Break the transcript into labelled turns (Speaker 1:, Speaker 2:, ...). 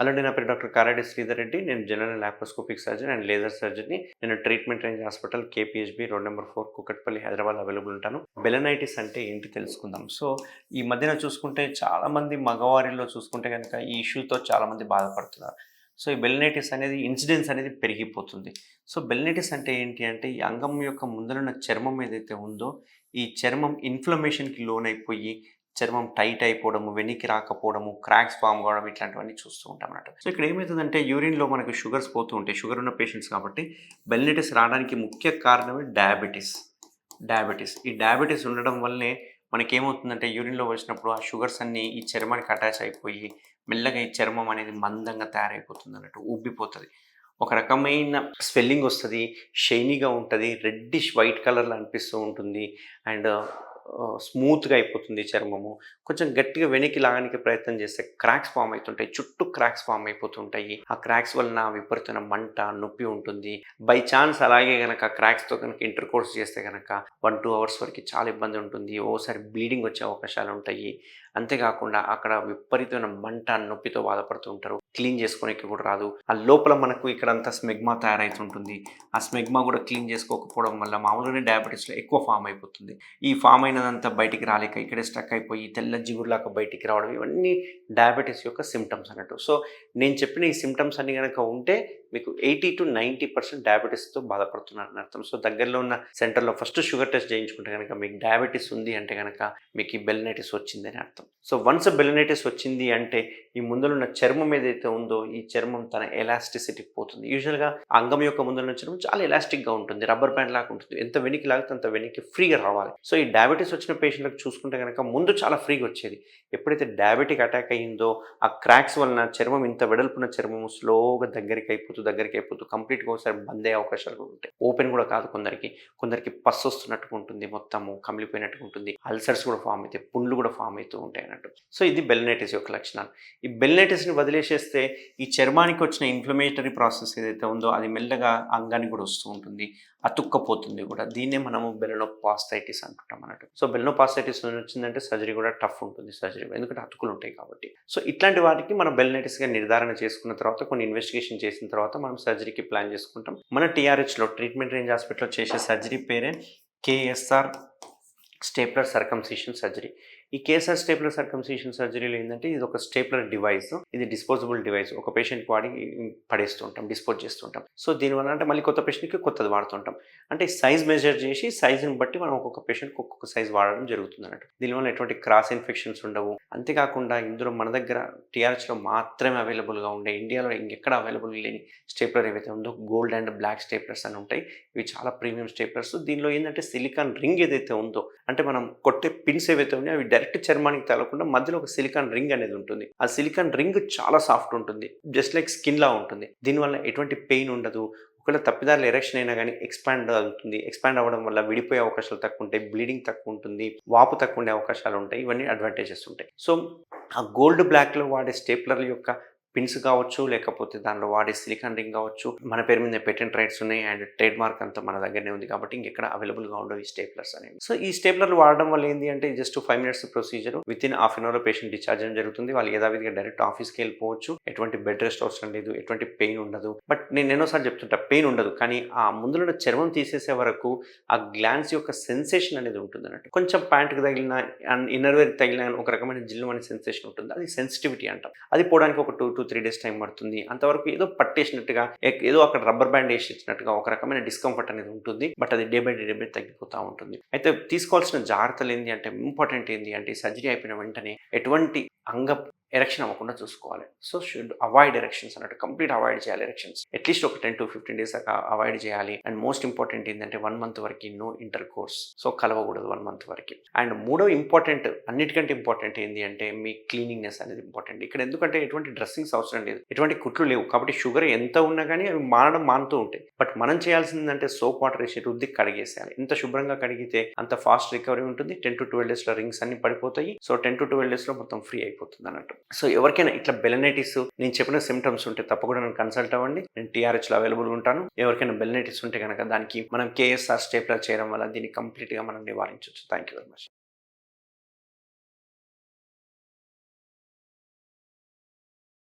Speaker 1: Hello అండి. నా పేరు డాక్టర్ కారాడి శ్రీధర్ రెడ్డి. నేను general laparoscopic surgeon and laser సర్జన్‌ని. నేను ట్రీట్మెంట్ రేంజ్ హాస్పిటల్ కేపీహెచ్‌బీ road number 4 Kukatpally, Hyderabad available ఉంటాను. బెలనైటిస్ అంటే ఏంటి తెలుసుకుందాం. సో, ఈ మధ్యన చూసుకుంటే చాలామంది మగవారిలో చూసుకుంటే గనక ఈ ఇష్యూతో చాలామంది బాధపడుతున్నారు. సో, ఈ బెలనైటిస్ అనేది ఇన్సిడెన్స్ అనేది పెరిగిపోతుంది. సో, బెలనైటిస్ అంటే ఏంటి అంటే ఈ అంగం యొక్క ముందరున్న చర్మం ఏదైతే ఉందో, ఈ చర్మం ఇన్‌ఫ్లమేషన్‌కి లోనైపోయి చర్మం టైట్ అయిపోవడము, వెనక్కి రాకపోవడము, క్రాక్స్ ఫార్మ్ కావడం ఇట్లాంటివన్నీ చూస్తూ ఉంటామన్నమాట. సో, ఇక్కడ ఏమైతుందంటే యూరిన్‌లో మనకు షుగర్స్ పోతూ ఉంటాయి. షుగర్ ఉన్న పేషెంట్స్ కాబట్టి బెలనైటిస్ రావడానికి ముఖ్య కారణమే డయాబెటిస్. ఈ డయాబెటిస్ ఉండడం వల్లనే మనకేమవుతుందంటే యూరిన్‌లో వచ్చినప్పుడు ఆ షుగర్స్ అన్నీ ఈ చర్మానికి అటాచ్ అయిపోయి మెల్లగా ఈ చర్మం అనేది మందంగా తయారైపోతుందన్నట్టు. ఉబ్బిపోతది. ఒక రకమైన స్వెల్లింగ్ వస్తది. షైనీగా ఉంటది. రెడ్డిష్ వైట్ కలర్‌లో అనిపిస్తూ ఉంటుంది. అండ్ స్మూత్‌గా అయిపోతుంది చర్మము. కొంచెం గట్టిగా వెనక్కి లాగడానికి ప్రయత్నం చేస్తే క్రాక్స్ ఫార్మ్ అయితుంటాయి. చుట్టూ క్రాక్స్ ఫార్మ్ అయిపోతుంటాయి. ఆ క్రాక్స్ వలన విపరీతమైన మంట, నొప్పి ఉంటుంది. బై ఛాన్స్ అలాగే గనక క్రాక్స్‌తో గనక ఇంటర్‌కోర్స్ చేస్తే గనక 1, 2 అవర్స్ వరకి చాలా ఇబ్బంది ఉంటుంది. ఓసారి బ్లీడింగ్ వచ్చే అవకాశాలుంటాయి. అంతేకాకుండా అక్కడ విపరీతమైన మంట, నొప్పితో బాధపడుతూ ఉంటారు. క్లీన్ చేసుకోనికి కూడా రాదు. ఆ లోపల మనకు ఇక్కడంతా స్మెగ్మా తయారైతుంటుంది. ఆ స్మెగ్మా కూడా క్లీన్ చేసుకోకపోవడం వల్ల మామూలుగానే డయాబెటిస్‌లో ఎక్కువ ఫార్మ్ అయిపోతుంది. ఈ ఫామ్ అయినదంతా బయటికి రాలేక ఇక్కడే స్టక్ అయిపోయి తెల్ల జిగురులాగా బయటికి రావడం ఇవన్నీ డయాబెటిస్ యొక్క సింప్టమ్స్ అన్నట్టు. సో, నేను చెప్పిన ఈ సింప్టమ్స్ అన్నీ గనక ఉంటే మీకు 80-90% డయాబెటిస్‌తో బాధపడుతున్నారని అర్థం. సో, దగ్గరలో ఉన్న సెంటర్‌లో ఫస్ట్ షుగర్ టెస్ట్ చేయించుకుంటే గనక మీకు డయాబెటిస్ ఉంది అంటే గనక మీకు ఈ బెలనైటిస్ వచ్చిందని అర్థం. సో, వన్స్ బెలనైటిస్ వచ్చింది అంటే ఈ ముందలున్న చర్మం ఏదైతే ఉందో ఈ చర్మం తన ఎలాస్టిసిటీకి పోతుంది. యూజువల్‌గా అంగం యొక్క ముందలున్న చర్మం చాలా ఎలాస్టిక్‌గా ఉంటుంది. రబ్బర్ బ్యాండ్ లాగా ఉంటుంది. ఎంత వెనక్కి లాగితే అంత వెనక్కి ఫ్రీగా రావాలి. సో, ఈ డయాబెటిస్ వచ్చిన పేషెంట్‌లకు చూసుకుంటే గనక ముందు చాలా ఫ్రీగా వచ్చేది. ఎప్పుడైతే డయాబెటిక్ అటాక్ అయిందో ఆ క్రాక్స్ వలన చర్మం ఇంత వెడల్పున చర్మం స్లోగా దగ్గరికి అయిపోతూ కంప్లీట్‌గా ఒకసారి బంద్ అయ్యే అవకాశాలు కూడా ఉంటాయి. ఓపెన్ కూడా కాదు కొందరికి. కొందరికి పస్ వస్తున్నట్టుగా ఉంటుంది. మొత్తము కమిలిపోయినట్టుగా ఉంటుంది. అల్సర్స్ కూడా ఫార్మ్ అయితాయి. పుండ్లు కూడా ఫార్మ్ అవుతూ ఉంటాయి అన్నట్టు. సో, ఇది బెలనైటిస్ యొక్క లక్షణాలు. ఈ బెలనైటిస్‌ని వదిలేసేస్తే ఈ చర్మానికి వచ్చిన ఇన్‌ఫ్లమేటరీ ప్రాసెస్ ఏదైతే ఉందో అది మెల్లగా అంగానికి కూడా వస్తూ ఉంటుంది. అతుక్కపోతుంది కూడా. దీన్నే మనము బెలనోపాస్టైటిస్ అంటుంటాం అన్నట్టు. సో, బెలనోపాస్టైటిస్ వచ్చిందంటే సర్జరీ కూడా టఫ్ ఉంటుంది సర్జరీ. ఎందుకంటే అతుకులు ఉంటాయి కాబట్టి. సో, ఇట్లాంటి వాటికి మనం బెలనైటిస్‌గా నిర్ధారణ చేసుకున్న తర్వాత కొన్ని ఇన్వెస్టిగేషన్ చేసిన తర్వాత మనం సర్జరీకి ప్లాన్ చేసుకుంటాం. మన టీఆర్‌హెచ్‌లో ట్రీట్మెంట్ రేంజ్ హాస్పిటల్‌లో చేసే సర్జరీ పేరే కేఎస్ఆర్ స్టేప్లర్ సర్కంసిషన్ సర్జరీ. ఈ కేఎస్ఆర్ స్టేప్లర్ సర్కంసిషన్ సర్జరీలో ఏంటంటే ఇది ఒక స్టేప్లర్ డివైస్. ఇది డిస్పోజబుల్ డివైస్. ఒక పేషెంట్ వాడి పడేస్తూ ఉంటాం, డిస్పోజ్ చేస్తూ ఉంటాం. సో, దీనివల్ల అంటే మళ్ళీ కొత్త పేషెంట్‌కి కొత్తది వాడుతుంటాం. అంటే సైజ్ మెజర్ చేసి సైజ్‌ని బట్టి మనం ఒక్కొక్క పేషెంట్‌కి ఒక్కొక్క సైజ్ వాడడం జరుగుతుందన్నట్టు. దీనివల్ల ఎటువంటి క్రాస్ ఇన్ఫెక్షన్స్ ఉండవు. అంతేకాకుండా ఇందులో మన దగ్గర టీఆర్‌హెచ్‌లో మాత్రమే అవైలబుల్‌గా ఉండే ఇండియాలో ఇంకెక్కడ అవైలబుల్ లేని స్టేప్లర్ ఏవైతే ఉందో గోల్డ్ అండ్ బ్లాక్ స్టేప్లర్స్ అని ఉంటాయి. ఇవి చాలా ప్రీమియం స్టేప్లర్స్. దీనిలో ఏంటంటే సిలికాన్ రింగ్ ఏదైతే ఉందో అంటే మనం కొట్టే పిన్స్ ఏవైతే ఉన్నాయో అవి డైరెక్ట్ చర్మానికి తగలకుండా మధ్యలో ఒక సిలికాన్ రింగ్ అనేది ఉంటుంది. ఆ సిలికాన్ రింగ్ చాలా సాఫ్ట్ ఉంటుంది. జస్ట్ లైక్ స్కిన్‌లా ఉంటుంది. దీనివల్ల ఎటువంటి పెయిన్ ఉండదు. ఒకవేళ తప్పిదారులు ఎరెక్షన్ అయినా గానీ ఎక్స్‌పాండ్ అవుతుంది. ఎక్స్‌పాండ్ అవ్వడం వల్ల విడిపోయే అవకాశాలు తక్కువుంటాయి. బ్లీడింగ్ తక్కువుంటుంది. వాపు తక్కువుండే అవకాశాలుంటాయి. ఇవన్నీ అడ్వాంటేజెస్ ఉంటాయి. సో, ఆ గోల్డ్ బ్లాక్‌లో వాడే స్టేప్లర్ల యొక్క పిన్స్ కావచ్చు, లేకపోతే దానిలో వాడే సిలికాన్ రింగ్ కావచ్చు, మన పేరు మీద పేటెంట్ రైట్స్ ఉన్నాయి. అండ్ ట్రేడ్ మార్క్ అంతా మన దగ్గరనే ఉంది కాబట్టి ఇంకెక్కడ అవైలబుల్‌గా ఉండవు ఈ స్టేప్లర్స్ అనేవి. సో, ఈ స్టేప్లర్లు వాడడం వల్ల ఏంది అంటే just 5 minutes procedure. Within half an అవర్‌లో పేషెంట్ డిశ్చార్జ్ అవ్వడం జరుగుతుంది. వాళ్ళు యథావిధిగా డైరెక్ట్ ఆఫీస్‌కి వెళ్ళిపోవచ్చు. ఎటువంటి బెడ్ రెస్ట్ అవసరం లేదు. ఎటువంటి పెయిన్ ఉండదు. బట్ నేను ఎన్నోసార్లు చెప్తుంటా పెయిన్ ఉండదు. కానీ ఆ ముందులున్న చర్మం తీసేసే వరకు ఆ గ్లాన్స్ యొక్క సెన్సేషన్ అనేది ఉంటుందన్నట్టు. కొంచెం ప్యాంట్‌కి తగిలిన అండ్ ఇన్నర్ వేర్‌కి తగిలిన ఒక రకమైన జిల్లుమనే సెన్సేషన్ ఉంటుంది. అది సెన్సిటివిటీ అంటాం. అది పోవడానికి ఒక 2-3 డేస్ టైం పడుతుంది. అంతవరకు ఏదో పట్టేసినట్టుగా ఏదో అక్కడ రబ్బర్ బ్యాండ్ వేసినట్టుగా ఒక రకమైన డిస్కంఫర్ట్ అనేది ఉంటుంది. బట్ అది డే బై డే తగ్గిపోతూ ఉంటుంది. అయితే తీసుకోవాల్సిన జాగ్రత్తలు ఏంటి అంటే ఇంపార్టెంట్ ఏంటి అంటే సర్జరీ అయిపోయిన వెంటనే ఎటువంటి అంగ ఎరెక్షన్ అవ్వకుండా చూసుకోవాలి. సో, షుడ్ అవాయిడ్ ఎరెక్షన్స్ అన్నట్టు. కంప్లీట్ అవాయిడ్ చేయాలి ఎరెక్షన్స్. అట్లీస్ట్ ఒక 10-15 డేస్ దాకా అవాయిడ్ చేయాలి. అండ్ మోస్ట్ ఇంపార్టెంట్ ఏంటంటే 1 మంత్ వరకు నో ఇంటర్ కోర్స్. సో, కలవకూడదు 1 మంత్ వరకు. అండ్ మూడో ఇంపార్టెంట్ అన్నిటికంటే ఇంపార్టెంట్ ఏంటి అంటే మీ క్లీనింగ్‌నెస్ అనేది ఇంపార్టెంట్. ఇక్కడ ఎందుకంటే ఎటువంటి డ్రెస్సింగ్స్ అవసరం లేదు. ఎటువంటి కుట్లు లేవు. కాబట్టి షుగర్ ఎంత ఉన్నా గానీ అవి మానుతూ ఉంటాయి. బట్ మనం చేయాల్సిందంటే సోప్ వాటర్ వేసి రుద్ది కడిగేసేయాలి. ఎంత శుభ్రంగా కడిగితే అంత ఫాస్ట్ రికవరీ ఉంటుంది. 10-12 డేస్‌లో రింగ్స్ అన్ని పడిపోతాయి. సో, 10-12 డేస్‌లో మొత్తం ఫ్రీ అయిపోతుంది అన్నట్టు. సో, ఎవరికైనా ఇట్లా బెలనైటిస్ నేను చెప్పిన సింప్టమ్స్ ఉంటే తప్పకుండా నన్ను కన్సల్ట్ అవ్వండి. నేను టీఆర్‌హెచ్‌లో అవైలబుల్ ఉంటాను. ఎవరికైనా బెలనైటిస్ ఉంటే గనక దానికి మనం కేఎస్ఆర్ స్టేప్లర్ చేయడం వల్ల దీన్ని కంప్లీట్‌గా మనం నివారించొచ్చు. Thank you very much.